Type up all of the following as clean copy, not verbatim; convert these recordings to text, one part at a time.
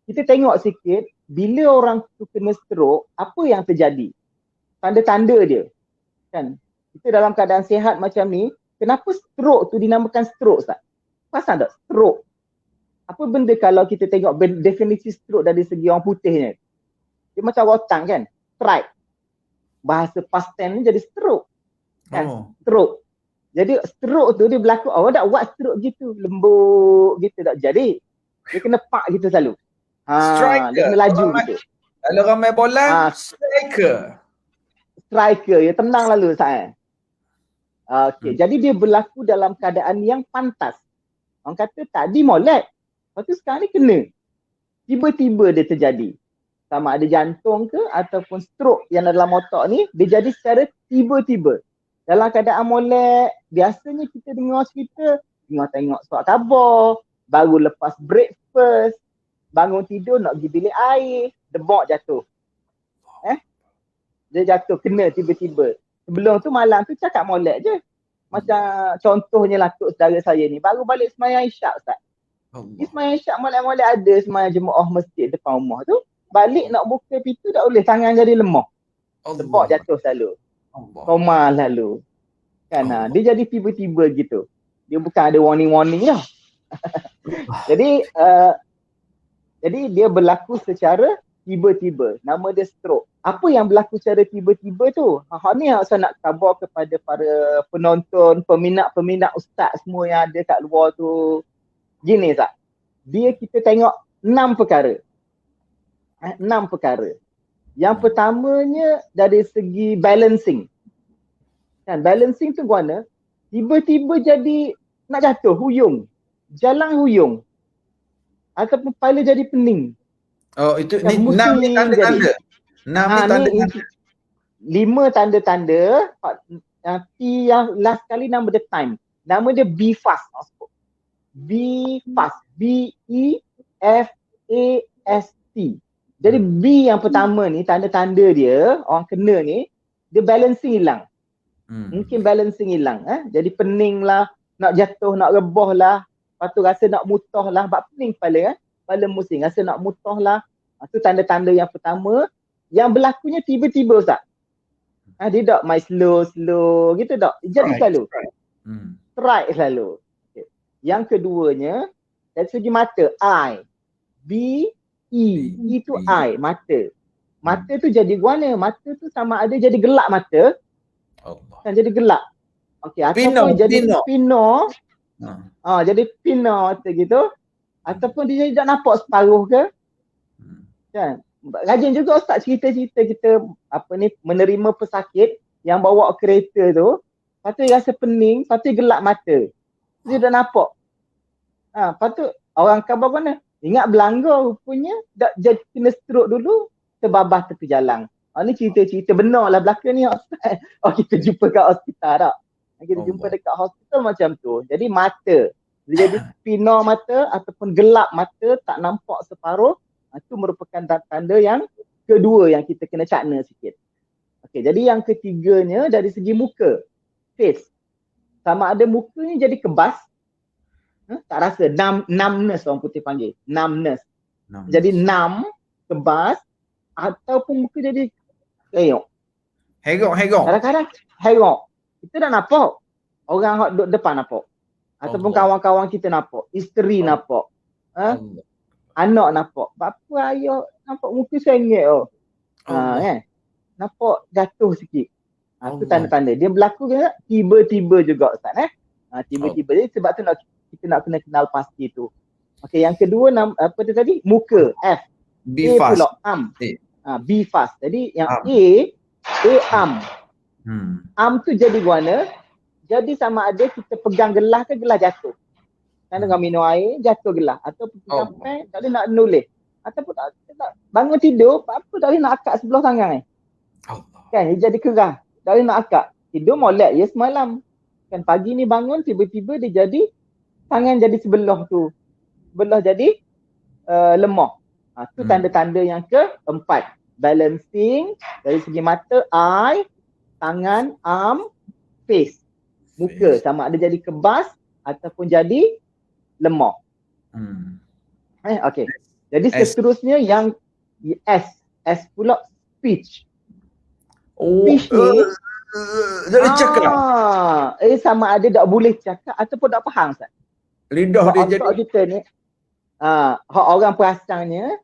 kita tengok sikit, bila orang tu kena stroke, apa yang terjadi? Tanda-tanda dia. Kan? Kita dalam keadaan sihat macam ni, kenapa stroke tu dinamakan stroke, Ustaz? Pasal tak? Stroke. Apa benda kalau kita tengok definisi stroke dari segi orang putihnya? Dia macam rotan kan? Strike. Bahasa past tense ni jadi stroke. Kan? Stroke. Jadi stroke tu dia berlaku, awak tak buat stroke gitu, lembut gitu tak jadi. Dia kena pak gitu selalu. Dia kena laju gitu. Kalau orang main bola, striker. Striker, ya tenang lalu Ustaz. Okey, jadi dia berlaku dalam keadaan yang pantas. Orang kata tadi molek, lepas tu sekarang ni kena. Tiba-tiba dia terjadi. Sama ada jantung ke ataupun stroke yang dalam otak ni, dia jadi secara tiba-tiba. Dalam keadaan molek, biasanya kita dengar cerita, tengok surat khabar, baru lepas breakfast, bangun tidur nak pergi bilik air, debak jatuh. Dia jatuh, kena tiba-tiba. Sebelum tu malam tu cakap molek je. Macam contohnya lah tok saudara saya ni, baru balik semayang isyak Ustaz. Dia semayang isyak molek-molek ada semayang jemaah masjid depan rumah tu. Balik nak buka pintu tak boleh, tangan jadi lemah. Debak jatuh selalu. Koma lalu. Kan dia jadi tiba-tiba gitu. Dia bukan ada warning-warning lah. Jadi dia berlaku secara tiba-tiba. Nama dia stroke. Apa yang berlaku secara tiba-tiba tu? Ni yang saya nak khabar kepada para penonton, peminat-peminat ustaz semua yang ada kat luar tu. Gini Ustaz. Kita tengok 6 perkara. 6 perkara. Yang pertamanya dari segi balancing. Kan balancing tu guna tiba-tiba jadi nak jatuh, huyung. Jalan huyung. Ataupun kepala jadi pening. Oh itu ni 6 ni tanda-tanda. 6 ni tanda-tanda. 5 tanda-tanda. Yang T yang last kali nama dia time. Nama dia be fast. Be fast. B-E-F-A-S-T. Jadi B yang pertama ni, tanda-tanda dia, orang kena ni, dia balancing hilang. Mungkin balancing hilang. Jadi pening lah, nak jatuh, nak rebah lah. Lepas tu rasa nak mutah lah, sebab pening kepala kepala musing, rasa nak mutah lah. Itu tanda-tanda yang pertama. Yang berlakunya tiba-tiba Ustaz. Dia tak main slow gitu tak. Jadi selalu. Strike selalu. Okay. Yang keduanya, dari segi mata, eye. B-E. Itu eye, mata. Mata tu jadi guana. Mata tu sama ada jadi gelap mata. Kan jadi gelap. Okey, ataupun jadi pino. Jadi pino mata gitu. Ataupun dia jadi tak nampak separuh ke. Kan? Rajin juga Ustaz cerita-cerita kita menerima pesakit yang bawa kereta tu. Lepas tu dia rasa pening, lepas tu gelap mata. Dia dah nampak. Lepas tu orang khabar mana? Ingat berlanggar rupanya jadi kena stroke dulu, terbabas tepi jalan. Ni cerita-cerita benar lah belakang ni Ustaz. Kita jumpa kat hospital tak? Kita jumpa dekat hospital macam tu. Jadi mata. Dia jadi pina mata ataupun gelap mata, tak nampak separuh. Itu merupakan tanda yang kedua yang kita kena cakna sikit. Okey, jadi yang ketiganya dari segi muka. Face. Sama ada muka ni jadi kebas. Tak rasa. Numbness orang putih panggil. Numbness. Jadi numb, kebas. Ataupun muka jadi hengok. Kadang-kadang hengok. Kita dah nampak. Orang duduk depan nampak. Ataupun kawan-kawan kita nampak. Isteri nampak. Anak nampak. Bapa ayah nampak muka sengit kan. Nampak jatuh sikit. Itu tanda-tanda. Dia berlaku ke tiba-tiba juga Ustaz tiba-tiba. Jadi sebab tu kita nak kena kenal pasti tu. Okey, yang kedua apa tu tadi? Muka. F. Be fast. Pula arm. Be fast. Jadi yang A arm. Arm tu jadi guana. Jadi sama ada kita pegang gelas ke gelas jatuh. Kan dengan minum air, jatuh gelas. Ataupun pegang pen, tak boleh nak nulis. Ataupun tak bangun tidur, apa tak boleh nak akak sebelah tangan Kan, dia jadi kerah. Tak boleh nak akak. Tidur molek je semalam. Kan pagi ni bangun, tiba-tiba dia jadi, tangan jadi sebelah tu. Sebelah jadi lemah. Itu tanda-tanda yang keempat. Balancing, dari segi mata, eye, tangan, arm, face. Muka, sama ada jadi kebas, ataupun jadi lemah. Okey. Jadi seterusnya yang S pula speech. Speech ni jadi cakap. Sama ada tak boleh cakap ataupun tak faham Ustaz. Lidah dia jadi kita ni orang perasannya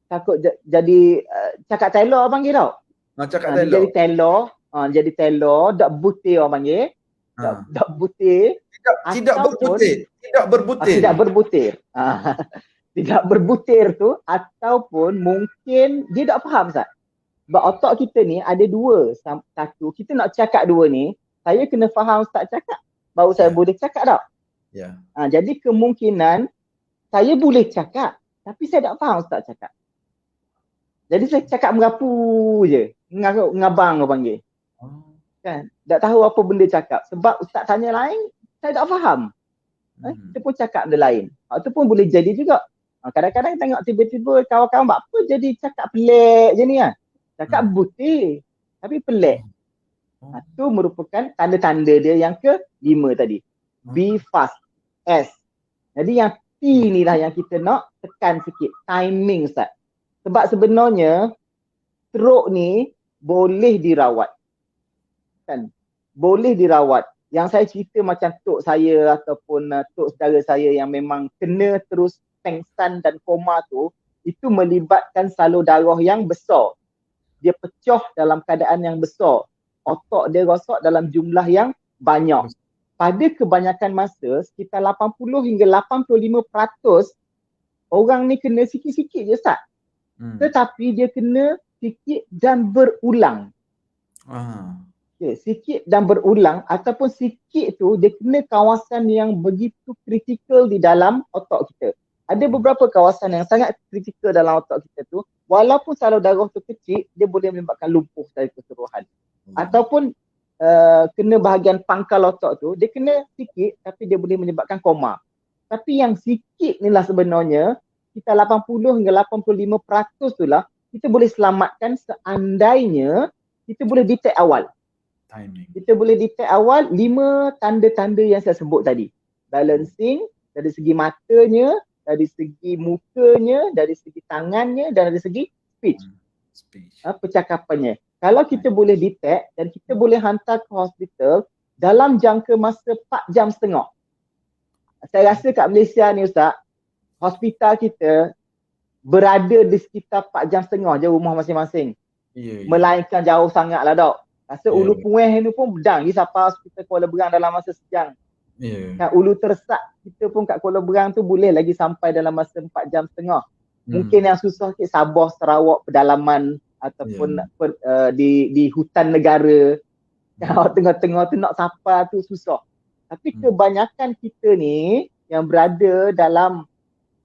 takut jadi cakap Taylor panggil tau. cakap Taylor. Jadi Taylor, tak butir orang panggil. Tak butir. Tidak berbutir. Tidak berbutir tu ataupun mungkin dia tak faham Ustaz. Sebab otak kita ni ada dua. Satu, kita nak cakap dua ni, saya kena faham Ustaz cakap. Baru saya boleh cakap tak? Jadi kemungkinan saya boleh cakap tapi saya tak faham Ustaz cakap. Jadi saya cakap merapu je. Ngabang orang panggil. Kan? Tak tahu apa benda cakap. Sebab Ustaz tanya lain, saya tak faham. Kita pun cakap benda lain. Itu pun boleh jadi juga. Kadang-kadang tengok tiba-tiba kawan-kawan buat apa jadi cakap pelik je ni kan. Cakap butir tapi pelik. Itu merupakan tanda-tanda dia yang ke-5 tadi. Be fast. S. Jadi yang T ni lah yang kita nak tekan sikit. Timing Ustaz. Sebab sebenarnya stroke ni boleh dirawat. Kan? Boleh dirawat. Yang saya cerita macam tok saya ataupun tok saudara saya yang memang kena terus pengsan dan koma tu, itu melibatkan salur darah yang besar. Dia pecah dalam keadaan yang besar. Otak dia rosak dalam jumlah yang banyak. Pada kebanyakan masa, sekitar 80 hingga 85% orang ni kena sikit-sikit je Ustaz. Tetapi dia kena sikit dan berulang. Sikit dan berulang ataupun sikit tu dia kena kawasan yang begitu kritikal di dalam otak kita. Ada beberapa kawasan yang sangat kritikal dalam otak kita tu, walaupun salur darah tu kecil, dia boleh menyebabkan lumpuh secara keseluruhan. Ataupun kena bahagian pangkal otak tu, dia kena sikit tapi dia boleh menyebabkan koma. Tapi yang sikit ni lah sebenarnya, kita 80 hingga 85% tu lah, kita boleh selamatkan seandainya kita boleh detect awal. Kita boleh detect awal 5 tanda-tanda yang saya sebut tadi. Balancing, dari segi matanya, dari segi mukanya, dari segi tangannya dan dari segi speech. Percakapannya. Kalau kita boleh detect dan kita boleh hantar ke hospital dalam jangka masa 4 jam setengah. Saya rasa kat Malaysia ni Ustaz, hospital kita berada di sekitar 4 jam setengah je rumah masing-masing. Melainkan jauh sangat lah dok. Rasa Ulu Pueh ni pun bedang di Sapa hospital Kuala Berang dalam masa sejam. Kat Ulu Tersak kita pun kat Kuala Berang tu boleh lagi sampai dalam masa 4 jam setengah. Mungkin yang susah sikit Sabah, Sarawak, pedalaman ataupun di hutan negara. Tengah-tengah tu nak sapa tu susah. Tapi kebanyakan kita ni yang berada dalam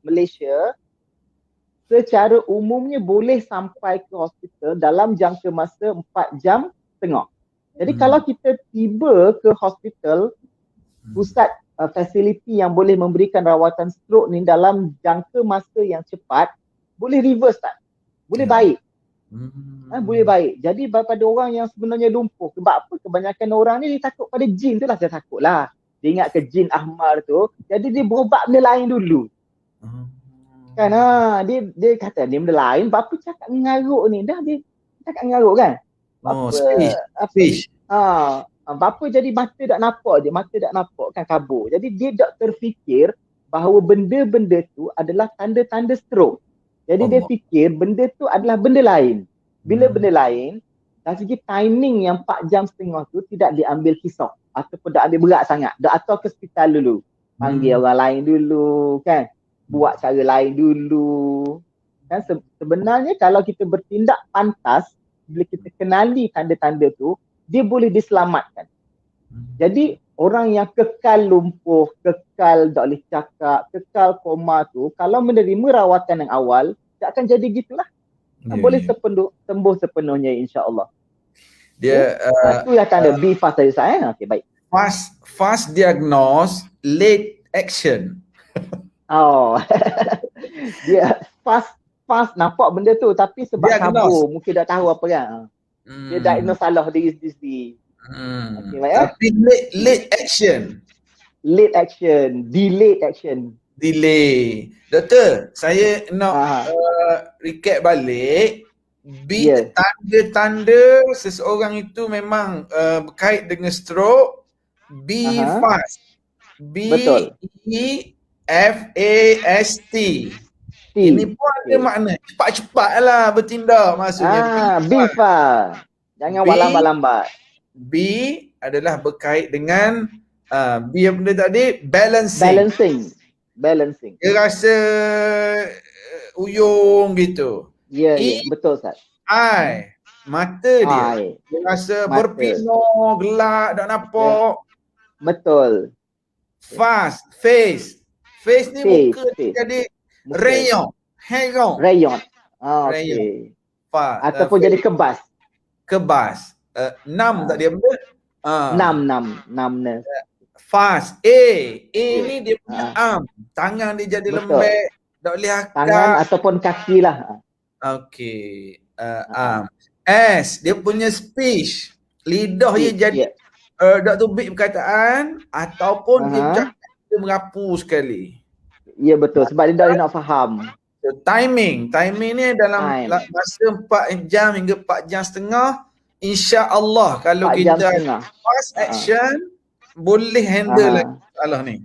Malaysia secara umumnya boleh sampai ke hospital dalam jangka masa 4 jam setengah. Jadi kalau kita tiba ke hospital, pusat fasiliti yang boleh memberikan rawatan stroke ni dalam jangka masa yang cepat, boleh reverse tak? Boleh baik. Boleh baik. Jadi pada orang yang sebenarnya lumpuh, sebab apa? Kebanyakan orang ni dia takut pada jin tu lah, saya takut lah. Dia ingat ke jin Ahmar tu, jadi dia berubat benda lain dulu. Kan dia kata dia benda lain, bapa cakap ngaruk ni, dah dia cakap ngaruk kan? Speech. Bapa jadi mata tak nampak je, mata tak nampak kan kabur. Jadi dia tak terfikir bahawa benda-benda tu adalah tanda-tanda stroke. Jadi dia fikir benda tu adalah benda lain. Bila benda lain, dari segi timing yang 4 jam setengah tu tidak diambil kisah ataupun tak ambil berat sangat. Dah atau ke hospital dulu. Panggil orang lain dulu kan. Buat cara lain dulu. Kan sebenarnya kalau kita bertindak pantas, bila kita kenali tanda-tanda tu, dia boleh diselamatkan. Jadi orang yang kekal lumpuh, kekal tak boleh cakap, kekal koma tu, kalau menerima rawatan yang awal, tak akan jadi gitulah. Boleh sembuh sepenuhnya insya-Allah. Dia itu yang tanda B fast tadi saya. Okey, baik. Fast diagnose, late action. Dia fast nampak benda tu tapi sebab kabur, mungkin tak tahu apa kan. Dia diagnose salah diri sendiri. Okay, baik, tapi late action. Late action, delayed action. delay. Doktor, saya nak recap balik. Tanda-tanda seseorang itu memang berkait dengan stroke. B fast. Betul. B-E-F-A-S-T. Ini pun ada makna cepat-cepat lah bertindak maksudnya. B fast. Jangan buat lambat-lambat. B adalah berkait dengan B yang benda tadi, balancing. Dia rasa uyung gitu. Ya, betul Ustaz. I, mata dia. Dia rasa berpinor, gelap, tak nampak. Betul. Fast, face. Face ni muka jadi rayon. Okey. Ataupun jadi kebas. Nam tak dia benda? Numbness. Fast. A ni dia punya arm. Tangan dia jadi lembek. Tak boleh akak. Tangan ataupun kaki lah. Okey. Arm. S, dia punya speech. Lidah dia jadi Dr. Big perkataan ataupun dia bercakap dia merapu sekali. Ya betul, sebab dia dah nak faham. So, timing ni dalam masa 4 jam hingga 4 jam setengah, insya-Allah kalau kita fast action boleh handle lagi masalah ni.